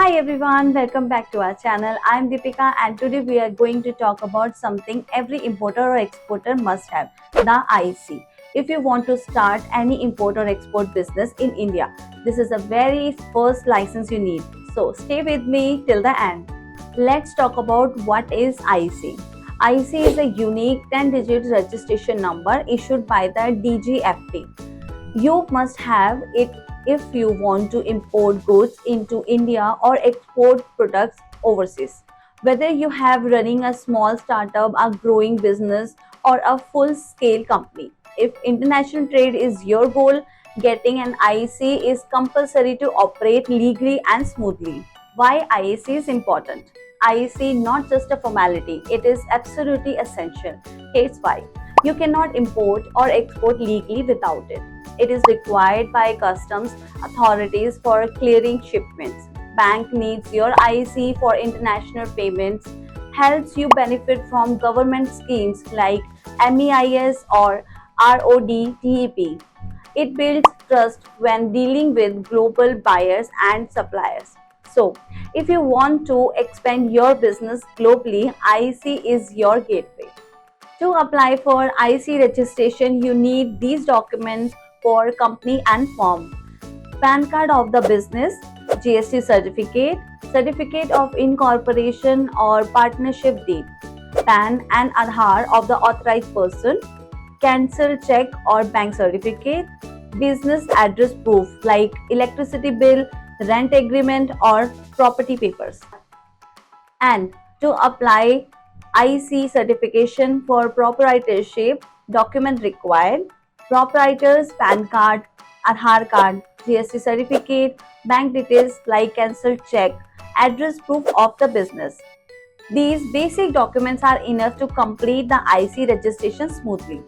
Hi everyone, welcome back to our channel. I'm Deepika and today we are going to talk about something every importer or exporter must have, the IC. If you want to start any import or export business in India, this is the very first license you need. So stay with me till the end. Let's talk about what is IC. IC is a unique 10-digit registration number issued by the DGFT. You must have it if you want to import goods into India or export products overseas. Whether you have running a small startup, a growing business, or a full scale company, if international trade is your goal, getting an IC is compulsory to operate legally and smoothly. Why IC is important? IC not just a formality, it is absolutely essential. Here's why. You cannot import or export legally without it. It is required by customs authorities for clearing shipments. Bank needs your IC for international payments. Helps you benefit from government schemes like MEIS or RODTEP. It builds trust when dealing with global buyers and suppliers. So, if you want to expand your business globally, IC is your gateway. To apply for IC registration, you need these documents for company and firm. PAN card of the business, GST certificate, certificate of incorporation or partnership deed, PAN and Aadhaar of the authorized person, cancel check or bank certificate, business address proof like electricity bill, rent agreement or property papers. And to apply IC certification for proprietorship, document required, proprietor's PAN card, Aadhaar card, GST certificate, bank details like cancelled check, address proof of the business. These basic documents are enough to complete the IC registration smoothly.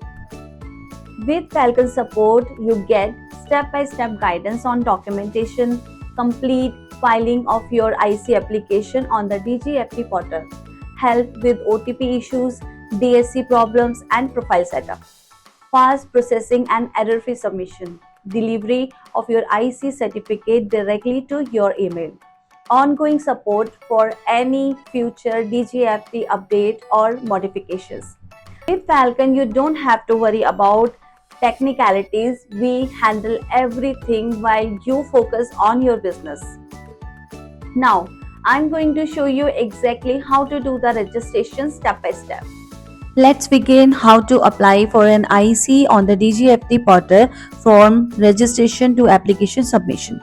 With Falcon support, you get step-by-step guidance on documentation, complete filing of your IC application on the DGFT portal, help with OTP issues, DSC problems and profile setup, fast processing and error-free submission, delivery of your IC certificate directly to your email, ongoing support for any future DGFT update or modifications. With Falcon, you don't have to worry about technicalities. We handle everything while you focus on your business. Now, I'm going to show you exactly how to do the registration step by step. Let's begin how to apply for an IC on the DGFT portal from registration to application submission.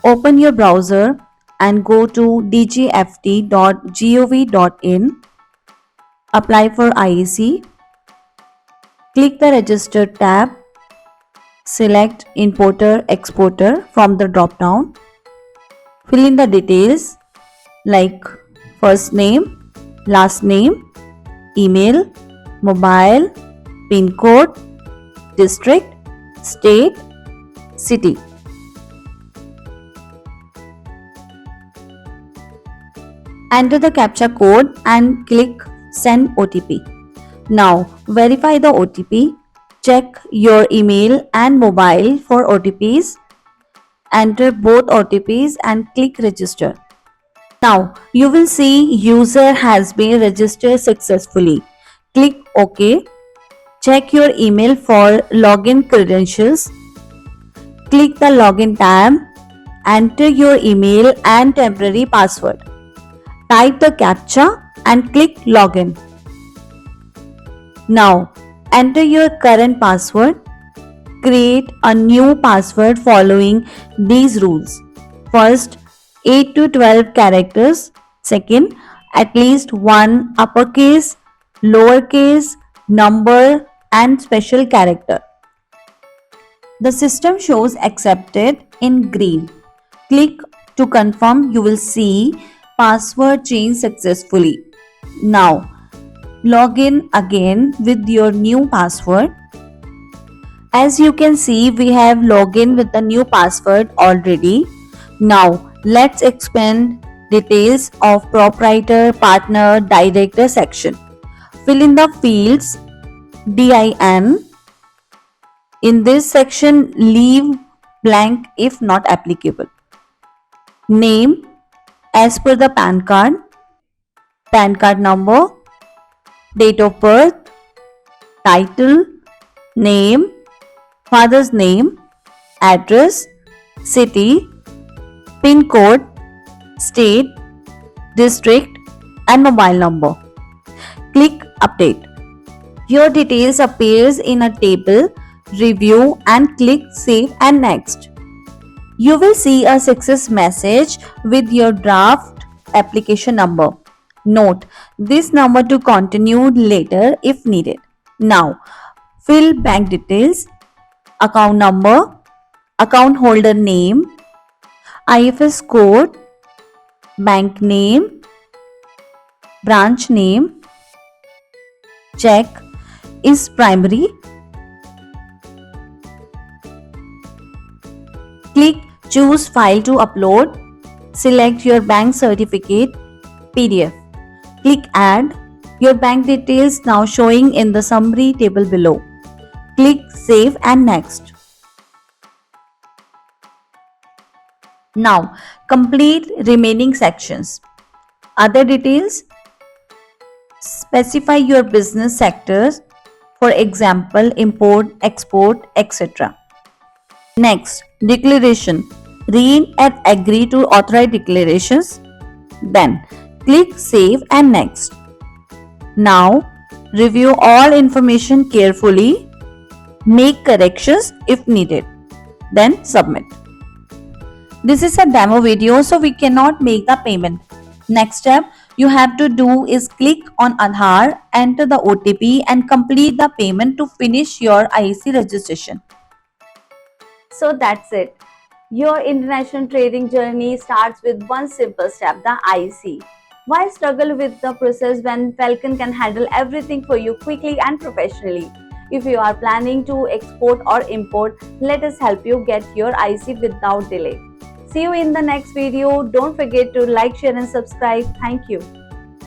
Open your browser and go to dgft.gov.in. Apply for IEC. Click the Register tab. Select Importer Exporter from the drop down. Fill in the details like first name, last name, email, mobile, PIN code, district, state, city. Enter the CAPTCHA code and click Send OTP. Now verify the OTP. Check your email and mobile for OTPs. Enter both OTPs and click Register. Now you will see user has been registered successfully. Click OK. Check your email for login credentials. Click the Login tab. Enter your email and temporary password. Type the CAPTCHA and click Login. Now enter your current password. Create a new password following these rules. First, 8 to 12 characters. Second, at least one uppercase, lowercase, number and special character. The system shows accepted in green. Click to confirm. You will see password change successfully. Now, log in again with your new password. As you can see, we have logged in with the new password already. Now, let's expand details of proprietor, partner, director section. Fill in the fields DIN. In this section, leave blank if not applicable. Name as per the PAN card, PAN card number, date of birth, title, name, father's name, address, city, PIN code, state, district and mobile number. Click update. Your details appears in a table, review and click save and next. You will see a success message with your draft application number. Note this number to continue later if needed. Now, fill bank details, account number, account holder name, IFS code, bank name, branch name, check is primary. Click choose file to upload. Select your bank certificate PDF. Click add. Your bank details now showing in the summary table below. Click save and next. Now complete remaining sections. Other details. Specify your business sectors, for example import, export, etc. Next, declaration. Read and agree to authorized declarations. Then click save and next. Now review all information carefully. Make corrections if needed. Then submit. This is a demo video, so we cannot make the payment. Next step you have to do is click on Aadhaar, enter the OTP and complete the payment to finish your IEC registration. So that's it. Your international trading journey starts with one simple step, the IEC. Why struggle with the process when Falcon can handle everything for you quickly and professionally? If you are planning to export or import, let us help you get your IEC without delay. See you in the next video. Don't forget to like, share and subscribe. Thank you.